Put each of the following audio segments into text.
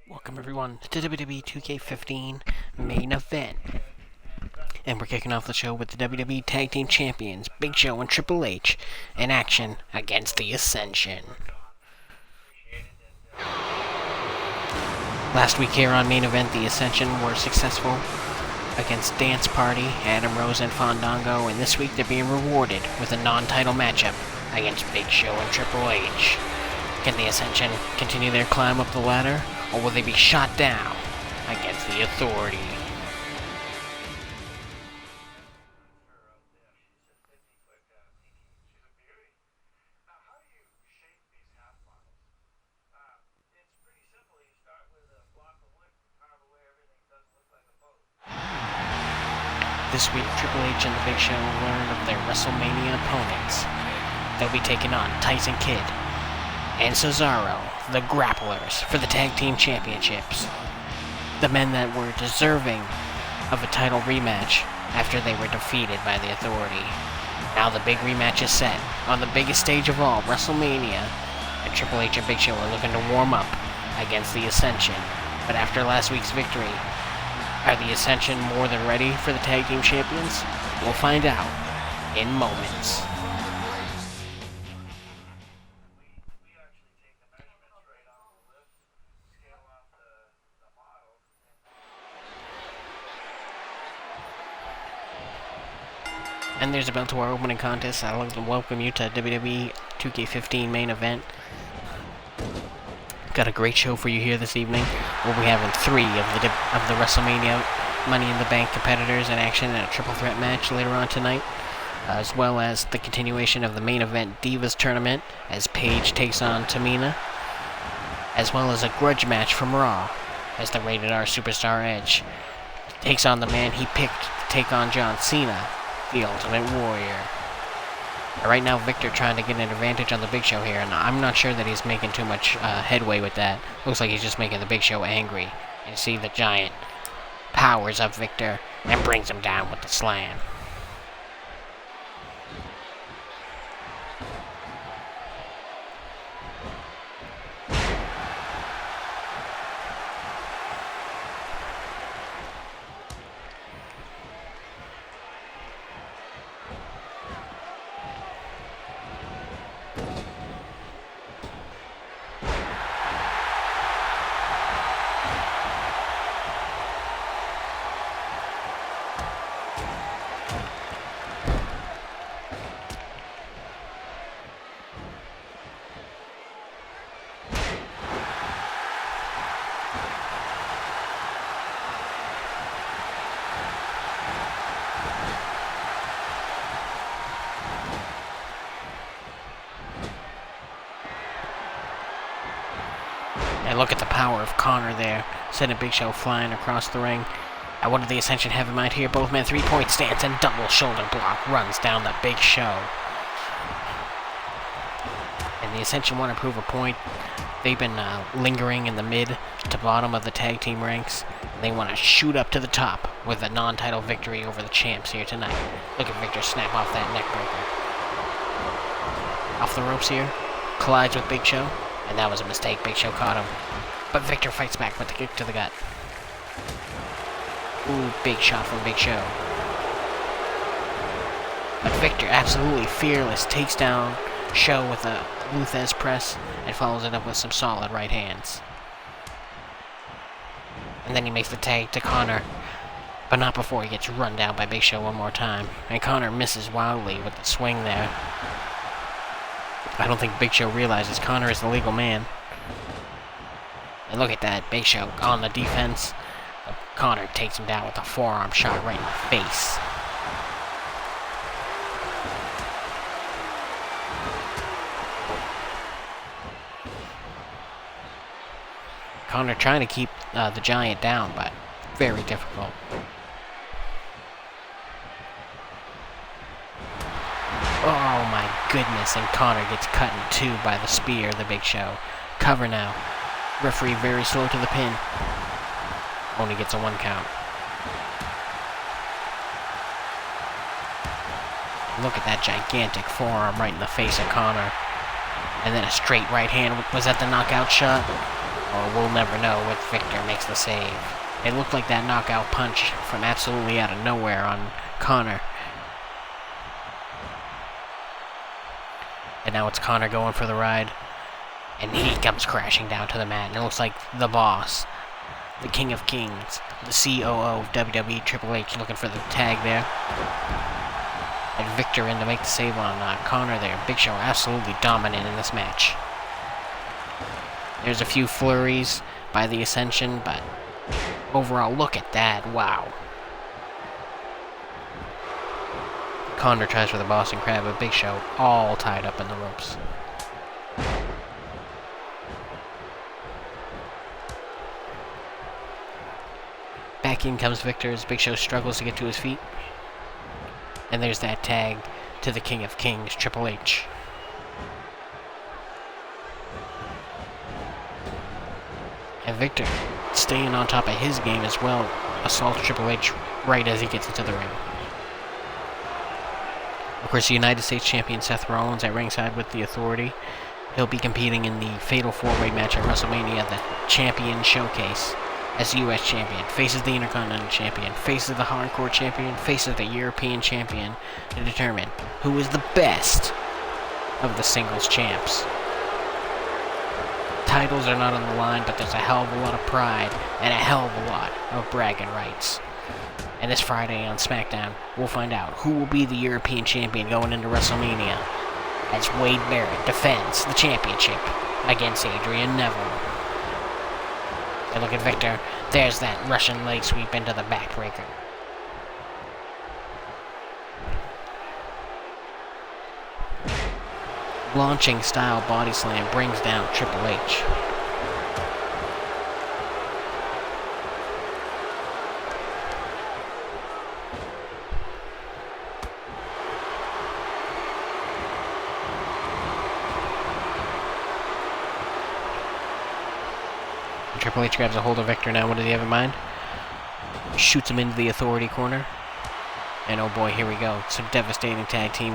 Welcome everyone to WWE 2K15 main event. And we're kicking off the show with the WWE Tag Team Champions, Big Show and Triple H, in action against the Ascension. Last week here on main event, the Ascension were successful against Dance Party, Adam Rose, and Fandango, and this week they're being rewarded with a non-title matchup against Big Show and Triple H. Can the Ascension continue their climb up the ladder, or will they be shot down against the Authority? This week, Triple H and the Big Show learn of their WrestleMania opponents. They'll be taking on Tyson Kidd and Cesaro, the Grapplers, for the Tag Team Championships. The men that were deserving of a title rematch after they were defeated by the Authority. Now the big rematch is set on the biggest stage of all, WrestleMania, and Triple H and Big Show are looking to warm up against the Ascension. But after last week's victory, are the Ascension more than ready for the Tag Team Champions? We'll find out in moments. And there's a bell to our opening contest. I'd like to welcome you to WWE 2K15 main event. Got a great show for you here this evening. We'll be having three of the WrestleMania Money in the Bank competitors in action in a triple threat match later on tonight, as well as the continuation of the main event Divas Tournament as Paige takes on Tamina, as well as a grudge match from Raw as the Rated R Superstar Edge takes on the man he picked to take on John Cena, the Ultimate Warrior. Right now, Victor trying to get an advantage on the Big Show here, and I'm not sure that he's making too much headway with that. Looks like he's just making the Big Show angry. You see the Giant powers up Victor and brings him down with the slam. And look at the power of Connor there, sending Big Show flying across the ring. And what did the Ascension have in mind here? Both men 3-point stance and double shoulder block runs down the Big Show. And the Ascension want to prove a point. They've been lingering in the mid to bottom of the tag team ranks. They want to shoot up to the top with a non-title victory over the champs here tonight. Look at Victor snap off that neck breaker. Off the ropes here, collides with Big Show. And that was a mistake. Big Show caught him. But Victor fights back with the kick to the gut. Ooh, big shot from Big Show. But Victor, absolutely fearless, takes down Show with a Luthez press and follows it up with some solid right hands. And then he makes the tag to Connor, but not before he gets run down by Big Show one more time. And Connor misses wildly with the swing there. I don't think Big Show realizes Connor is the legal man. And look at that, Big Show on the defense. Connor takes him down with a forearm shot right in the face. Connor trying to keep the Giant down, but very difficult. Oh my goodness, and Connor gets cut in two by the spear, the Big Show. Cover now. Referee very slow to the pin. Only gets a 1 count. Look at that gigantic forearm right in the face of Connor. And then a straight right hand. Was that the knockout shot? Or we'll never know if Victor makes the save. It looked like that knockout punch from absolutely out of nowhere on Connor. And now it's Connor going for the ride. And he comes crashing down to the mat. And it looks like the boss, the King of Kings, the COO of WWE, Triple H, looking for the tag there. And Victor in to make the save on Connor there. Big Show absolutely dominant in this match. There's a few flurries by the Ascension, but overall, look at that. Wow. Connor tries for the Boston Crab, but Big Show all tied up in the ropes. Back in comes Victor as Big Show struggles to get to his feet. And there's that tag to the King of Kings, Triple H. And Victor, staying on top of his game as well, assaults Triple H right as he gets into the ring. Of course, the United States Champion Seth Rollins at ringside with the Authority. He'll be competing in the Fatal 4-Way match at WrestleMania, the Champion Showcase, as the U.S. Champion. Faces the Intercontinental Champion, faces the Hardcore Champion, faces the European Champion to determine who is the best of the singles champs. Titles are not on the line, but there's a hell of a lot of pride and a hell of a lot of bragging rights. And this Friday on SmackDown, we'll find out who will be the European Champion going into WrestleMania as Wade Barrett defends the championship against Adrian Neville. And look at Victor. There's that Russian leg sweep into the backbreaker. Launching style body slam brings down Triple H. Triple H grabs a hold of Victor now. What does he have in mind? Shoots him into the Authority corner. And oh boy, here we go. Some devastating tag team.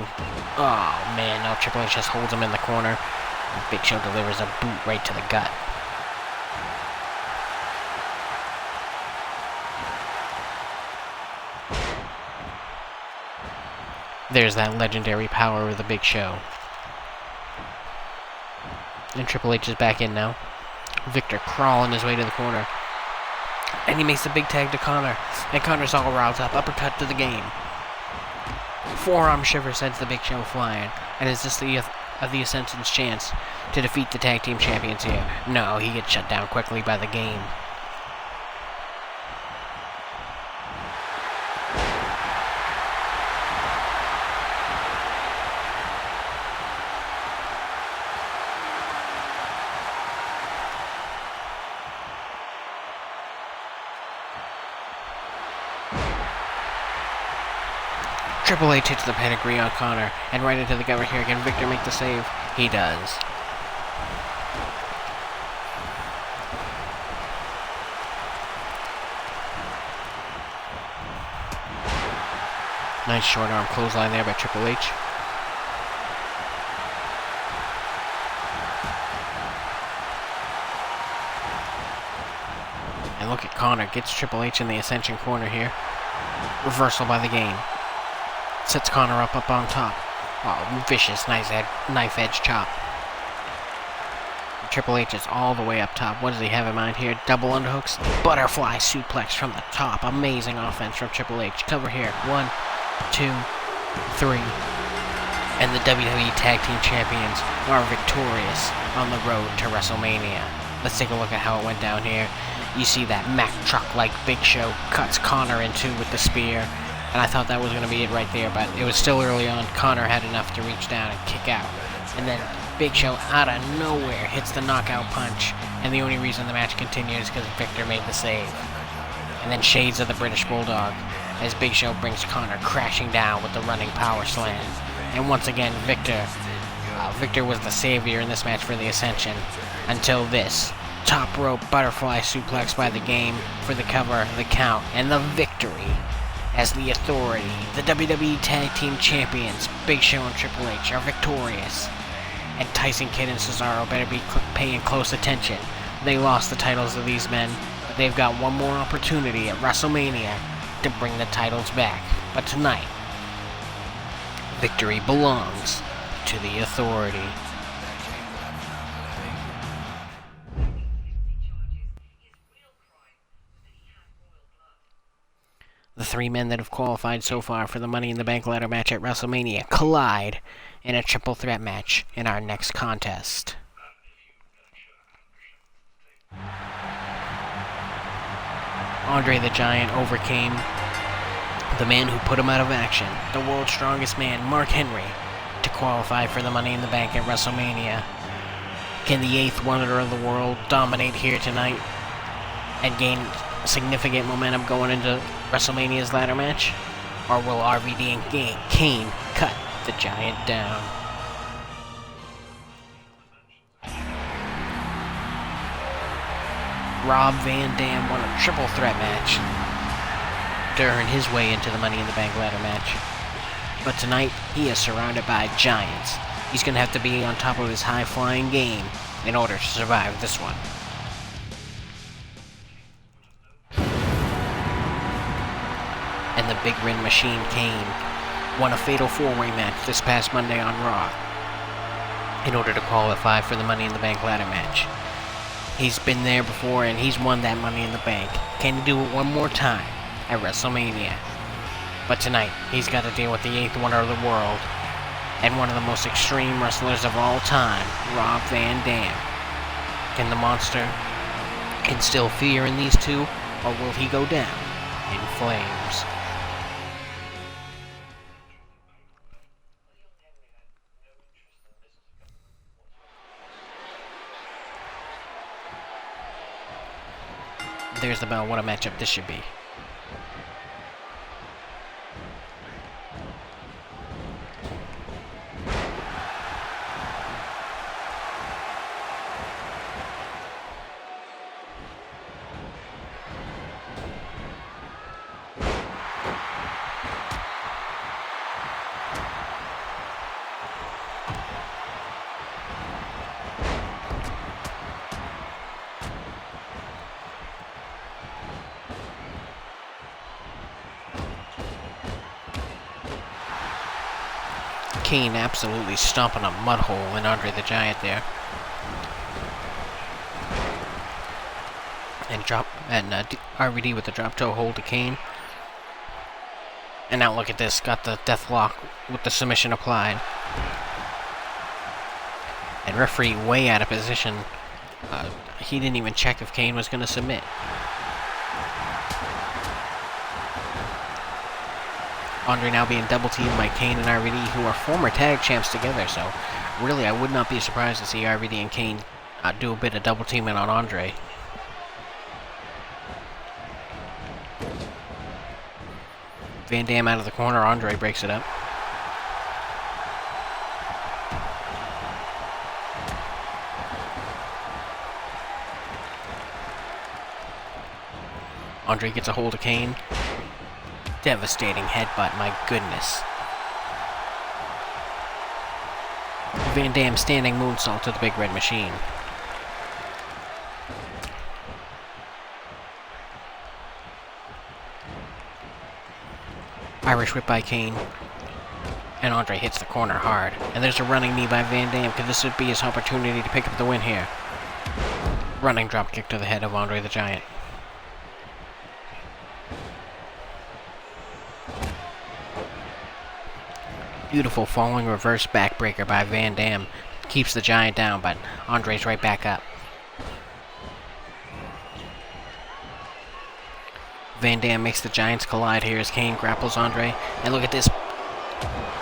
Oh man, now Triple H just holds him in the corner. And Big Show delivers a boot right to the gut. There's that legendary power of the Big Show. And Triple H is back in now. Victor crawling his way to the corner. And he makes the big tag to Connor. And Connor's all riled up. Uppercut to the game. Forearm shiver sends the Big Show flying. And is this the Ascension's chance to defeat the tag team champions here? No, he gets shut down quickly by the game. Triple H hits the pedigree on Connor, and right into the cover here. Can Victor make the save? He does. Nice short arm clothesline there by Triple H. And look at Connor, gets Triple H in the Ascension corner here. Reversal by the game. Sets Connor up on top. Oh, vicious, nice knife edge chop. Triple H is all the way up top. What does he have in mind here? Double underhooks. Butterfly suplex from the top. Amazing offense from Triple H. Cover here. 1, 2, 3. And the WWE Tag Team Champions are victorious on the road to WrestleMania. Let's take a look at how it went down here. You see that Mack truck like Big Show cuts Connor in two with the spear. And I thought that was going to be it right there, but it was still early on. Connor had enough to reach down and kick out. And then Big Show, out of nowhere, hits the knockout punch. And the only reason the match continues is because Victor made the save. And then shades of the British Bulldog, as Big Show brings Connor crashing down with the running power slam. And once again, Victor was the savior in this match for the Ascension. Until this top rope butterfly suplex by the game for the cover, the count, and the victory. As the Authority, the WWE Tag Team Champions, Big Show and Triple H, are victorious. And Tyson Kidd and Cesaro better be paying close attention, They lost the titles to these men, but they've got one more opportunity at WrestleMania to bring the titles back. But tonight, victory belongs to the Authority. The three men that have qualified so far for the Money in the Bank ladder match at WrestleMania collide in a triple threat match in our next contest. Andre the Giant overcame the man who put him out of action, the world's strongest man, Mark Henry, to qualify for the Money in the Bank at WrestleMania. Can the eighth wonder of the world dominate here tonight and gain significant momentum going into WrestleMania's ladder match? Or will RVD and Kane cut the Giant down? Rob Van Dam won a triple threat match to earn his way into the Money in the Bank ladder match. But tonight, he is surrounded by giants. He's going to have to be on top of his high-flying game in order to survive this one. And the Big Red Machine, Kane, won a fatal four-way match this past Monday on Raw in order to qualify for the Money in the Bank ladder match. He's been there before and he's won that Money in the Bank. Can he do it one more time at WrestleMania? But tonight, he's got to deal with the eighth wonder of the world and one of the most extreme wrestlers of all time, Rob Van Dam. Can the monster instill fear in these two, or will he go down in flames? There's the bell. What a matchup this should be. Kane absolutely stomping a mud hole in Andre the Giant there. And RVD with the drop toe hold to Kane. And now look at this, got the death lock with the submission applied. And referee way out of position. He didn't even check if Kane was going to submit. Andre now being double teamed by Kane and RVD, who are former tag champs together, so really I would not be surprised to see RVD and Kane do a bit of double teaming on Andre. Van Dam out of the corner, Andre breaks it up. Andre gets a hold of Kane. Devastating headbutt, my goodness. Van Dam standing moonsault to the Big Red Machine. Irish whip by Kane. And Andre hits the corner hard. And there's a running knee by Van Dam, because this would be his opportunity to pick up the win here. Running drop kick to the head of Andre the Giant. Beautiful falling reverse backbreaker by Van Dam. Keeps the Giant down, but Andre's right back up. Van Dam makes the Giants collide here as Kane grapples Andre. And look at this.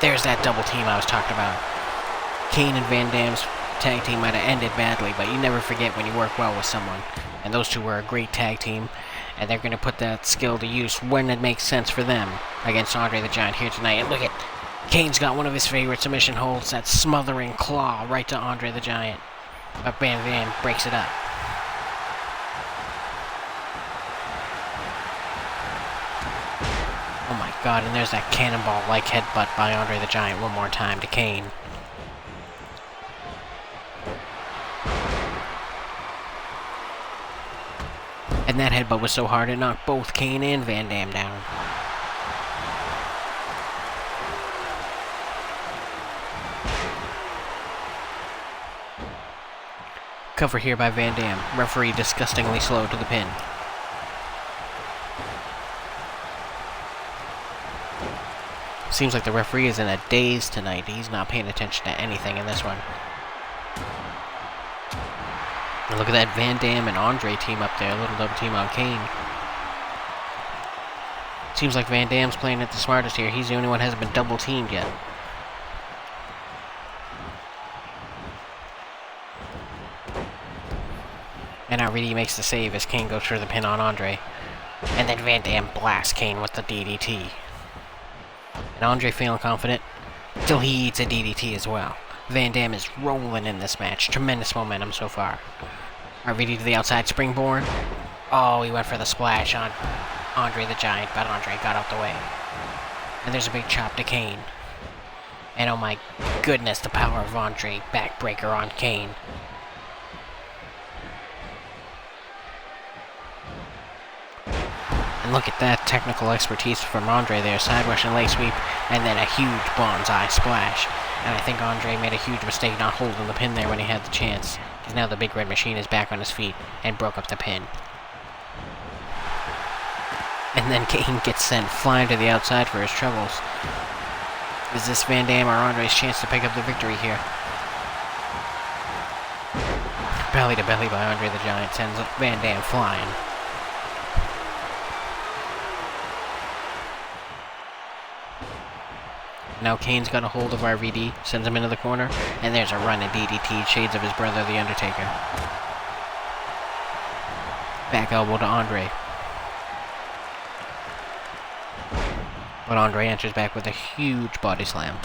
There's that double team I was talking about. Kane and Van Dam's tag team might have ended badly, but you never forget when you work well with someone. And those two were a great tag team. And they're going to put that skill to use when it makes sense for them against Andre the Giant here tonight. And look at Kane's got one of his favorite submission holds, that smothering claw right to Andre the Giant. But Van Dam breaks it up. Oh my god, and there's that cannonball-like headbutt by Andre the Giant one more time to Kane. And that headbutt was so hard it knocked both Kane and Van Dam down. Cover here by Van Dam. Referee disgustingly slow to the pin. Seems like the referee is in a daze tonight. He's not paying attention to anything in this one. And look at that Van Dam and Andre team up there. A little double team on Kane. Seems like Van Dam's playing it the smartest here. He's the only one who hasn't been double teamed yet. And now RVD makes the save as Kane goes for the pin on Andre. And then Van Dam blasts Kane with the DDT. And Andre feeling confident, till he eats a DDT as well. Van Dam is rolling in this match. Tremendous momentum so far. RVD to the outside springboard. Oh, he went for the splash on Andre the Giant, but Andre got out the way. And there's a big chop to Kane. And oh my goodness, the power of Andre. Backbreaker on Kane. And look at that technical expertise from Andre there. Side Russian leg sweep, and then a huge bonsai splash. And I think Andre made a huge mistake not holding the pin there when he had the chance. Because now the Big Red Machine is back on his feet and broke up the pin. And then Kane gets sent flying to the outside for his troubles. Is this Van Dam or Andre's chance to pick up the victory here? Belly to belly by Andre the Giant sends Van Dam flying. Now Kane's got a hold of RVD, sends him into the corner, and there's a run at DDT, shades of his brother, The Undertaker. Back elbow to Andre. But Andre answers back with a huge body slam.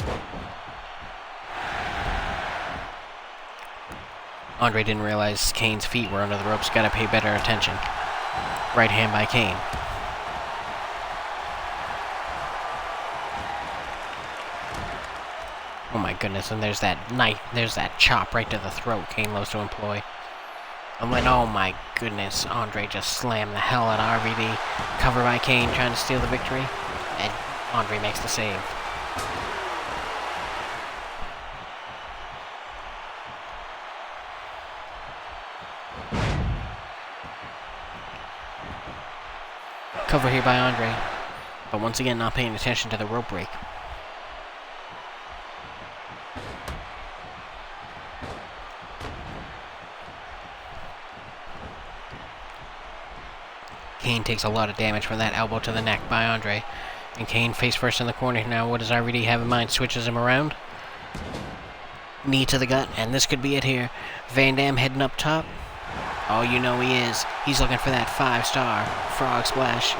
Andre didn't realize Kane's feet were under the ropes, gotta pay better attention. Right hand by Kane. Oh my goodness, and there's that knife, there's that chop right to the throat Kane loves to employ. And then, oh my goodness, Andre just slammed the hell out of RVD. Cover by Kane, trying to steal the victory. And Andre makes the save. Cover here by Andre. But once again, not paying attention to the rope break. Kane takes a lot of damage from that elbow to the neck by Andre. And Kane face first in the corner. Now what does RVD have in mind? Switches him around. Knee to the gut, and this could be it here. Van Dam heading up top. Oh, you know he is. He's looking for that 5-star frog splash.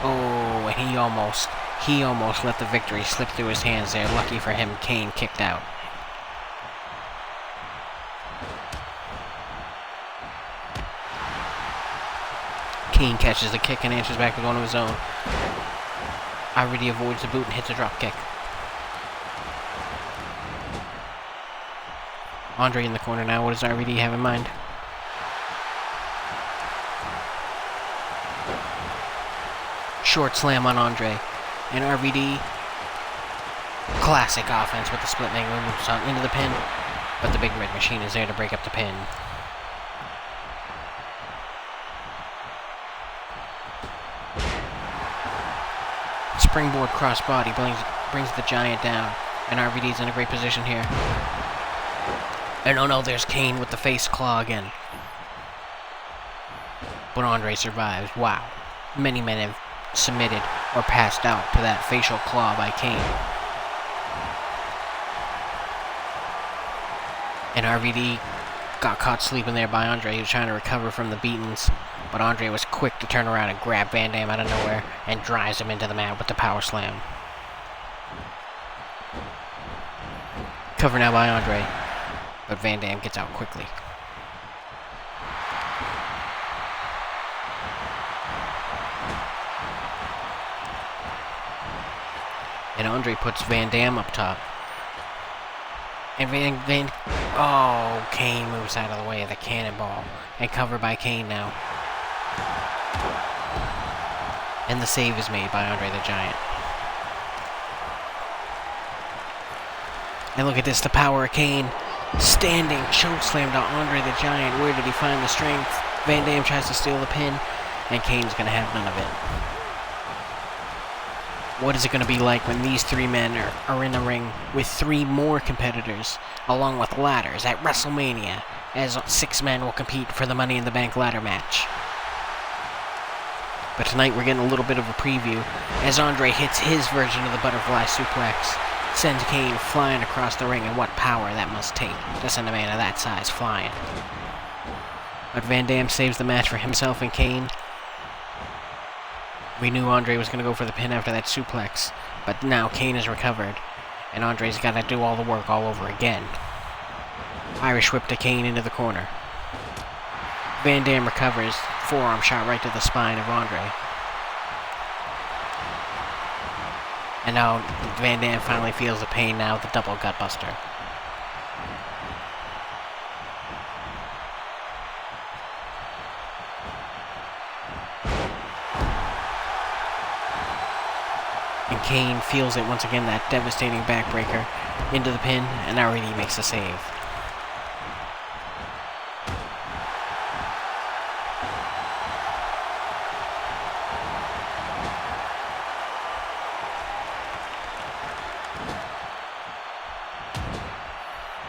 Oh, and he almost let the victory slip through his hands there. Lucky for him, Kane kicked out. Kane catches the kick and answers back with one of his own. RVD avoids the boot and hits a drop kick. Andre in the corner now. What does RVD have in mind? Short slam on Andre. And RVD, classic offense with the split leg moves on into the pin. But the Big Red Machine is there to break up the pin. Springboard crossbody brings the Giant down. And RVD's in a great position here. And oh no, there's Kane with the face claw again. But Andre survives. Wow. Many men have submitted or passed out to that facial claw by Kane. And RVD got caught sleeping there by Andre. He was trying to recover from the beatings, but Andre was quick to turn around and grab Van Dam out of nowhere and drives him into the mat with the power slam. Cover now by Andre, but Van Dam gets out quickly. And Andre puts Van Dam up top. And Kane moves out of the way of the cannonball. And covered by Kane now. And the save is made by Andre the Giant. And look at this, the power of Kane. Standing chokeslam to Andre the Giant. Where did he find the strength? Van Dam tries to steal the pin, and Kane's going to have none of it. What is it going to be like when these three men are in a ring with three more competitors, along with ladders, at WrestleMania, as 6 men will compete for the Money in the Bank ladder match? But tonight we're getting a little bit of a preview, as Andre hits his version of the butterfly suplex, sends Kane flying across the ring, and what power that must take to send a man of that size flying. But Van Dam saves the match for himself and Kane. We knew Andre was going to go for the pin after that suplex, but now Kane is recovered, and Andre's got to do all the work all over again. Irish whip to Kane into the corner. Van Dam recovers, forearm shot right to the spine of Andre. And now Van Dam finally feels the pain now with the double gutbuster. And Kane feels it once again, that devastating backbreaker into the pin, and now he makes a save.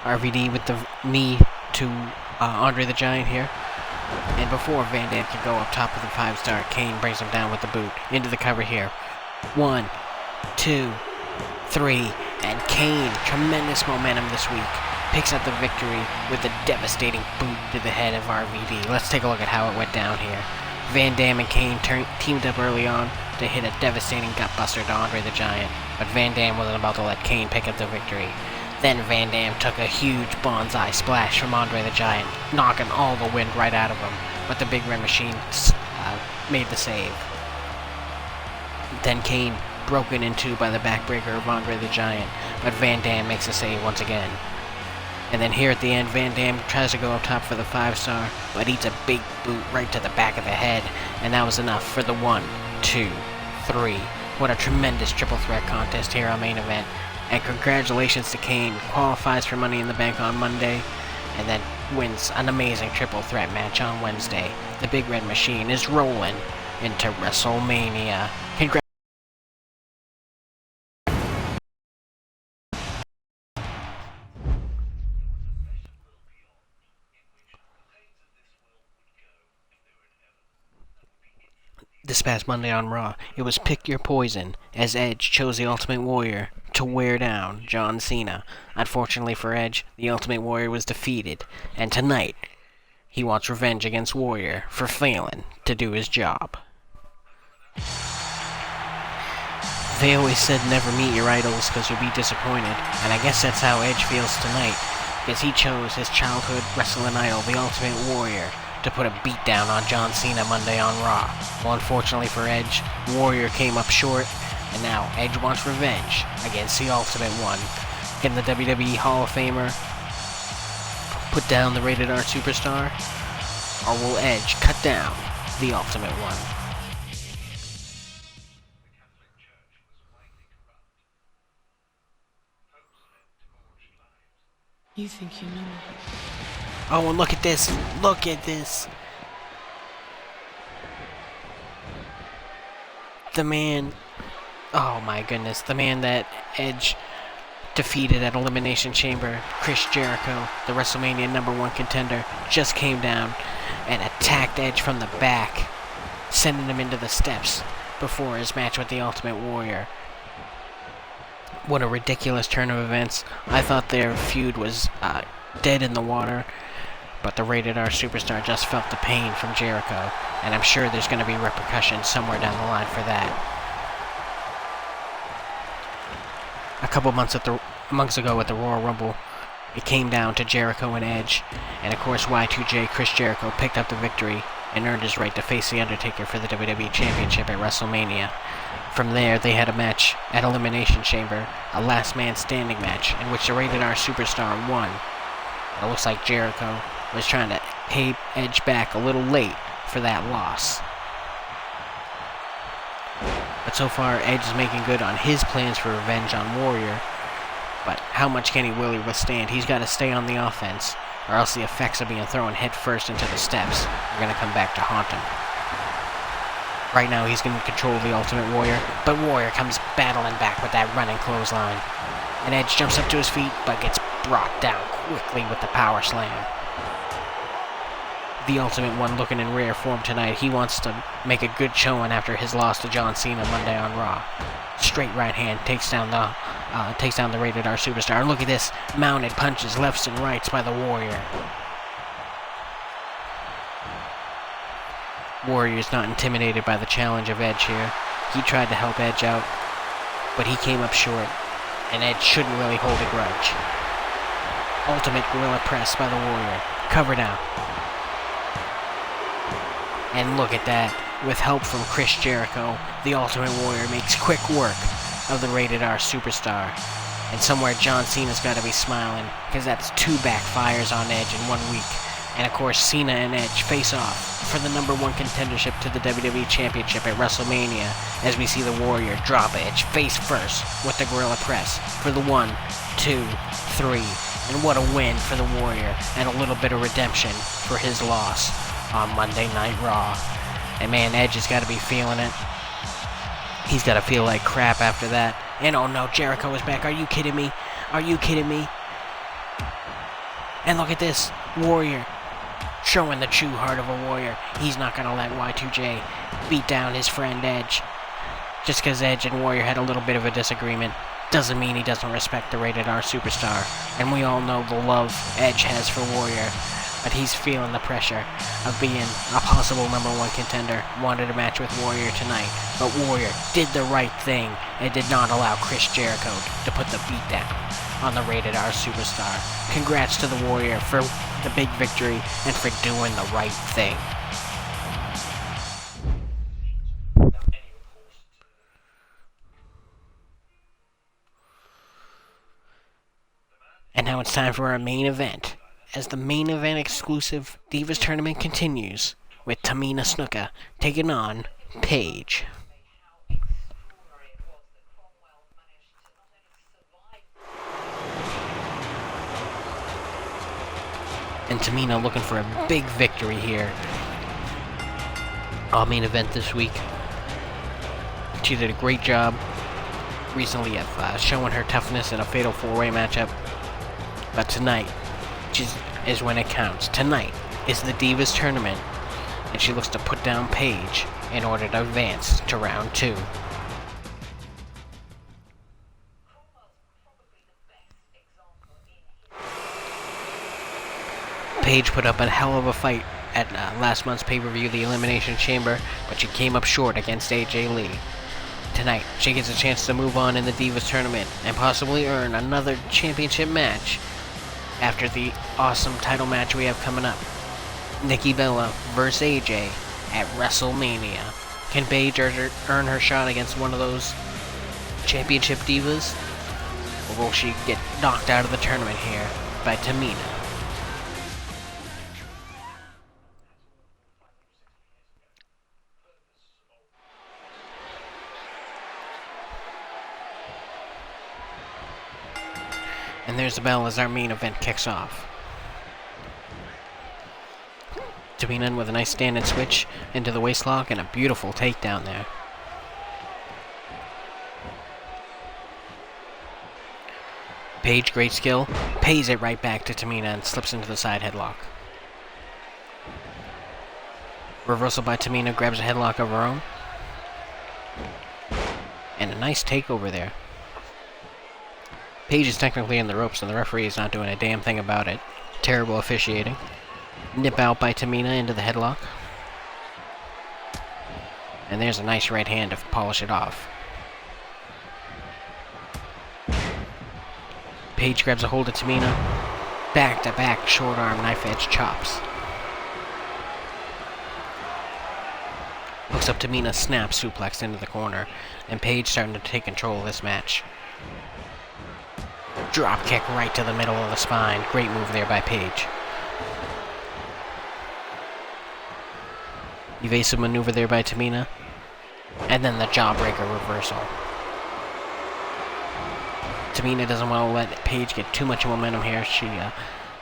RVD with the knee to Andre the Giant here. And before Van Dam can go up top of the 5-star, Kane brings him down with the boot. Into the cover here. 1, 2, 3, and Kane, tremendous momentum this week, picks up the victory with a devastating boot to the head of RVD. Let's take a look at how it went down here. Van Dam and Kane teamed up early on to hit a devastating gutbuster to Andre the Giant, but Van Dam wasn't about to let Kane pick up the victory. Then Van Dam took a huge bonsai splash from Andre the Giant, knocking all the wind right out of him, but the Big Red Machine made the save. Then Kane broken into by the backbreaker of Andre the Giant, but Van Dam makes a save once again. And then here at the end, Van Dam tries to go up top for the 5-star, but eats a big boot right to the back of the head, and that was enough for the 1, 2, 3. What a tremendous triple threat contest here on Main Event. And congratulations to Kane, qualifies for Money in the Bank on Monday, and then wins an amazing triple threat match on Wednesday. The Big Red Machine is rolling into WrestleMania. This past Monday on Raw, it was Pick Your Poison, as Edge chose the Ultimate Warrior to wear down John Cena. Unfortunately for Edge, the Ultimate Warrior was defeated, and tonight, he wants revenge against Warrior for failing to do his job. They always said never meet your idols because you'll be disappointed, and I guess that's how Edge feels tonight, because he chose his childhood wrestling idol, the Ultimate Warrior, to put a beatdown on John Cena Monday on Raw. Well, unfortunately for Edge, Warrior came up short, and now Edge wants revenge against the Ultimate One. Can the WWE Hall of Famer put down the Rated R Superstar? Or will Edge cut down the Ultimate One? You think you know? Oh, and look at this! Look at this! The man... Oh my goodness, the man that Edge defeated at Elimination Chamber, Chris Jericho, the WrestleMania #1 contender, just came down and attacked Edge from the back, sending him into the steps before his match with the Ultimate Warrior. What a ridiculous turn of events. I thought their feud was dead in the water, but the Rated R Superstar just felt the pain from Jericho, and I'm sure there's going to be repercussions somewhere down the line for that. A couple months ago at the Royal Rumble, it came down to Jericho and Edge, and of course Y2J Chris Jericho picked up the victory and earned his right to face The Undertaker for the WWE Championship at WrestleMania. From there, they had a match at Elimination Chamber, a last man standing match, in which the Rated R Superstar won. It looks like Jericho was trying to pay Edge back a little late for that loss. But so far, Edge is making good on his plans for revenge on Warrior. But how much can he really withstand? He's got to stay on the offense, or else the effects of being thrown head first into the steps are going to come back to haunt him. Right now, he's going to control the Ultimate Warrior, but Warrior comes battling back with that running clothesline. And Edge jumps up to his feet, but gets brought down quickly with the power slam. The Ultimate One looking in rare form tonight. He wants to make a good showing after his loss to John Cena Monday on Raw. Straight right hand takes down the Rated R Superstar. And look at this, mounted punches lefts and rights by the Warrior. Warrior's not intimidated by the challenge of Edge here. He tried to help Edge out, but he came up short, and Edge shouldn't really hold a grudge. Ultimate Gorilla Press by the Warrior. Covered out. And look at that. With help from Chris Jericho, the Ultimate Warrior makes quick work of the Rated R Superstar. And somewhere John Cena's got to be smiling, because that's 2 backfires on Edge in 1 week. And of course, Cena and Edge face off for the #1 contendership to the WWE Championship at WrestleMania, as we see the Warrior drop Edge face first with the Gorilla Press for the 1, 2, 3. And what a win for the Warrior, and a little bit of redemption for his loss on Monday Night Raw. And man, Edge has got to be feeling it. He's got to feel like crap after that. And oh no, Jericho is back. Are you kidding me? Are you kidding me? And look at this, Warrior showing the true heart of a warrior. He's not going to let Y2J beat down his friend Edge. Just because Edge and Warrior had a little bit of a disagreement doesn't mean he doesn't respect the Rated R Superstar. And we all know the love Edge has for Warrior. But he's feeling the pressure of being a possible #1 contender. Wanted a match with Warrior tonight. But Warrior did the right thing and did not allow Chris Jericho to put the beat down on the Rated R Superstar. Congrats to the Warrior for the big victory and for doing the right thing. And now it's time for our main event, as the main event exclusive Divas Tournament continues with Tamina Snuka taking on Paige. And Tamina looking for a big victory here. Our main event this week. She did a great job recently of showing her toughness in a fatal 4-way matchup. But tonight is when it counts. Tonight is the Divas Tournament, and she looks to put down Paige in order to advance to round 2. Paige put up a hell of a fight at last month's pay-per-view, the Elimination Chamber, but she came up short against AJ Lee. Tonight, she gets a chance to move on in the Divas Tournament and possibly earn another championship match after the awesome title match we have coming up. Nikki Bella versus AJ at WrestleMania. Can Paige earn her shot against one of those championship divas? Or will she get knocked out of the tournament here by Tamina? And there's the bell as our main event kicks off. Tamina with a nice stand and switch into the waistlock and a beautiful takedown there. Paige, great skill, pays it right back to Tamina and slips into the side headlock. Reversal by Tamina, grabs a headlock of her own. And a nice takeover there. Paige is technically in the ropes and the referee is not doing a damn thing about it. Terrible officiating. Nip out by Tamina into the headlock. And there's a nice right hand to polish it off. Paige grabs a hold of Tamina. Back-to-back short arm knife edge chops. Hooks up Tamina, snap suplex into the corner. And Paige starting to take control of this match. Drop kick right to the middle of the spine. Great move there by Paige. Evasive maneuver there by Tamina. And then the jawbreaker reversal. Tamina doesn't want to let Paige get too much momentum here. She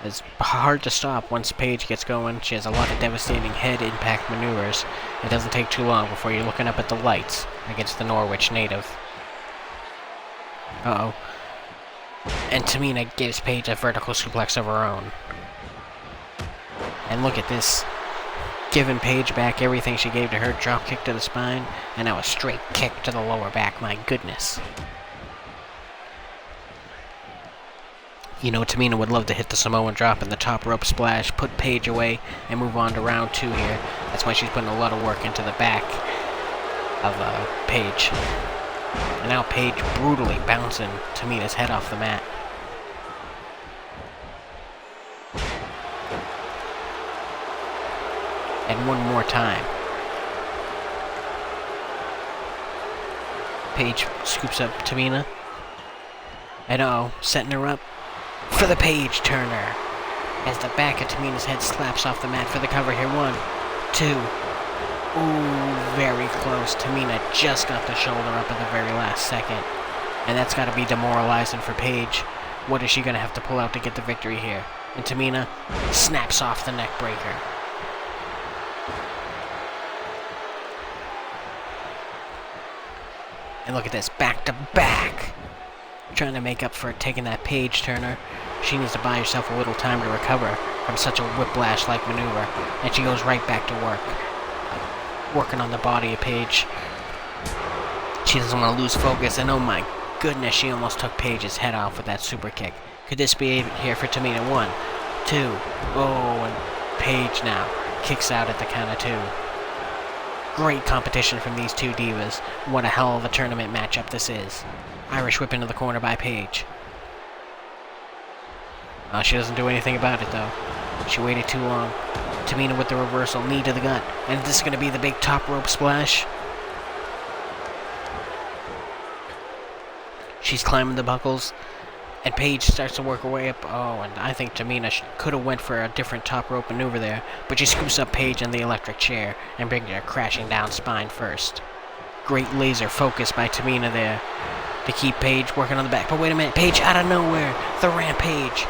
is hard to stop once Paige gets going. She has a lot of devastating head impact maneuvers. It doesn't take too long before you're looking up at the lights against the Norwich native. Uh-oh. And Tamina gives Paige a vertical suplex of her own. And look at this. Giving Paige back everything she gave to her. Drop kick to the spine. And now a straight kick to the lower back. My goodness. You know, Tamina would love to hit the Samoan drop and the top rope splash, put Paige away, and move on to round 2 here. That's why she's putting a lot of work into the back of Paige. And now Paige brutally bouncing Tamina's head off the mat. And one more time. Paige scoops up Tamina. And setting her up for the Paige turner. As the back of Tamina's head slaps off the mat for the cover here. 1, 2. Ooh, very close. Tamina just got the shoulder up at the very last second. And that's got to be demoralizing for Paige. What is she going to have to pull out to get the victory here? And Tamina snaps off the neck breaker. And look at this, back to back. Trying to make up for taking that Paige turner. She needs to buy herself a little time to recover from such a whiplash-like maneuver. And she goes right back to work. Working on the body of Paige. She doesn't want to lose focus, and oh my goodness, she almost took Paige's head off with that super kick. Could this be it here for Tamina? 1, 2. Oh, and Paige now kicks out at the count of 2. Great competition from these two divas. What a hell of a tournament matchup this is. Irish whip into the corner by Paige. She doesn't do anything about it, though. She waited too long. Tamina with the reversal, knee to the gut. And is this going to be the big top rope splash? She's climbing the buckles. And Paige starts to work her way up. Oh, and I think Tamina could have went for a different top rope maneuver there. But she scoops up Paige in the electric chair and brings her crashing down spine first. Great laser focus by Tamina there to keep Paige working on the back. But wait a minute, Paige out of nowhere. The Rampage.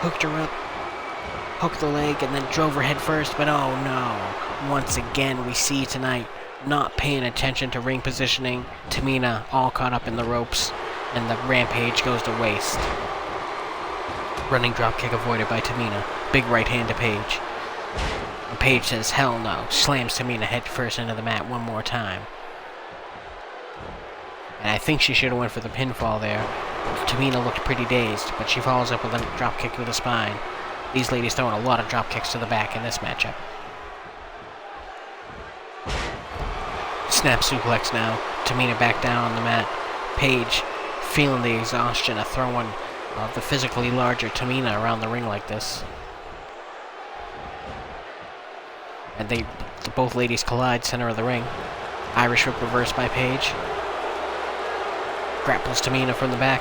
Hooked her up. Hooked the leg and then drove her head first. But oh no. Once again we see tonight not paying attention to ring positioning. Tamina all caught up in the ropes. And the Rampage goes to waste. Running dropkick avoided by Tamina. Big right hand to Paige. And Paige says, hell no. Slams Tamina head first into the mat one more time. And I think she should have went for the pinfall there. Tamina looked pretty dazed, but she follows up with a dropkick with the spine. These ladies throwing a lot of dropkicks to the back in this matchup. Snap suplex now. Tamina back down on the mat. Paige feeling the exhaustion of throwing the physically larger Tamina around the ring like this. And both ladies collide center of the ring. Irish whip reverse by Paige. Grapples Tamina from the back.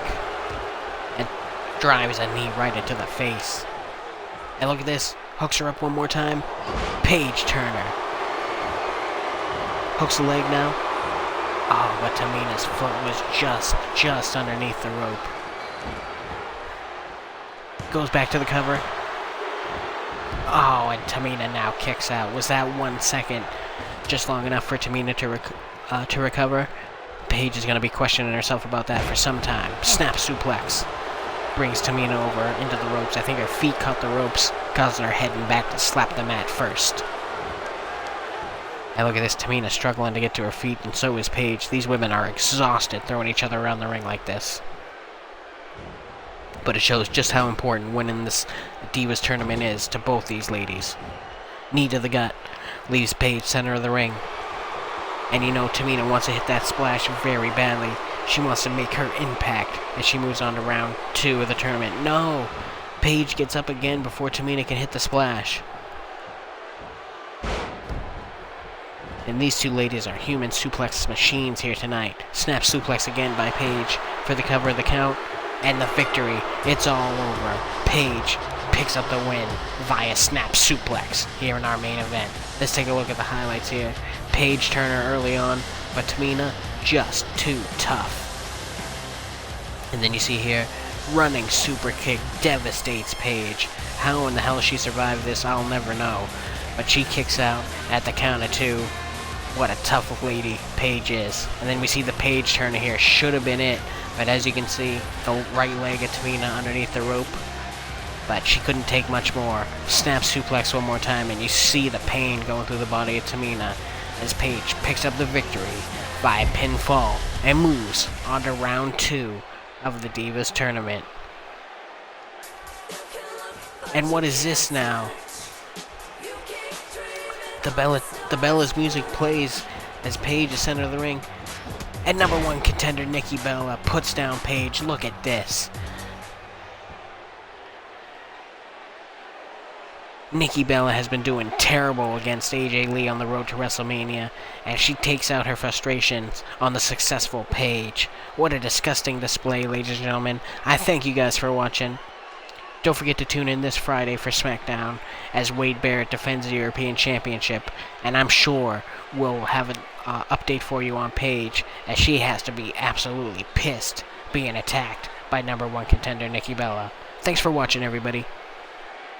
And drives a knee right into the face. And look at this. Hooks her up one more time. Paige turner. Hooks the leg now. Oh, but Tamina's foot was just underneath the rope. Goes back to the cover. Oh, and Tamina now kicks out. Was that 1 second just long enough for Tamina to recover? Paige is going to be questioning herself about that for some time. Snap suplex. Brings Tamina over into the ropes. I think her feet caught the ropes, causing her head and back to slap the mat first. And look at this, Tamina struggling to get to her feet, and so is Paige. These women are exhausted throwing each other around the ring like this. But it shows just how important winning this Divas Tournament is to both these ladies. Knee to the gut. Leaves Paige center of the ring. And you know Tamina wants to hit that splash very badly. She wants to make her impact as she moves on to round 2 of the tournament. No! Paige gets up again before Tamina can hit the splash. And these two ladies are human suplex machines here tonight. Snap suplex again by Paige for the cover of the count. And the victory. It's all over. Paige picks up the win via snap suplex here in our main event. Let's take a look at the highlights here. Paige Turner early on, but Tamina just too tough. And then you see here, running super kick devastates Paige. How in the hell she survived this, I'll never know. But she kicks out at the count of 2. What a tough lady Paige is. And then we see the Paige Turner here. Should have been it. But as you can see, the right leg of Tamina underneath the rope. But she couldn't take much more. Snap suplex one more time, and you see the pain going through the body of Tamina as Paige picks up the victory by pinfall and moves on to round 2 of the Divas Tournament. And what is this now? The Bella's music plays as Paige is center of the ring. And number 1 contender Nikki Bella puts down Paige. Look at this. Nikki Bella has been doing terrible against AJ Lee on the road to WrestleMania, and she takes out her frustrations on the successful Paige. What a disgusting display, ladies and gentlemen. I thank you guys for watching. Don't forget to tune in this Friday for SmackDown as Wade Barrett defends the European Championship, and I'm sure we'll have an update for you on Paige, as she has to be absolutely pissed being attacked by number 1 contender Nikki Bella. Thanks for watching, everybody.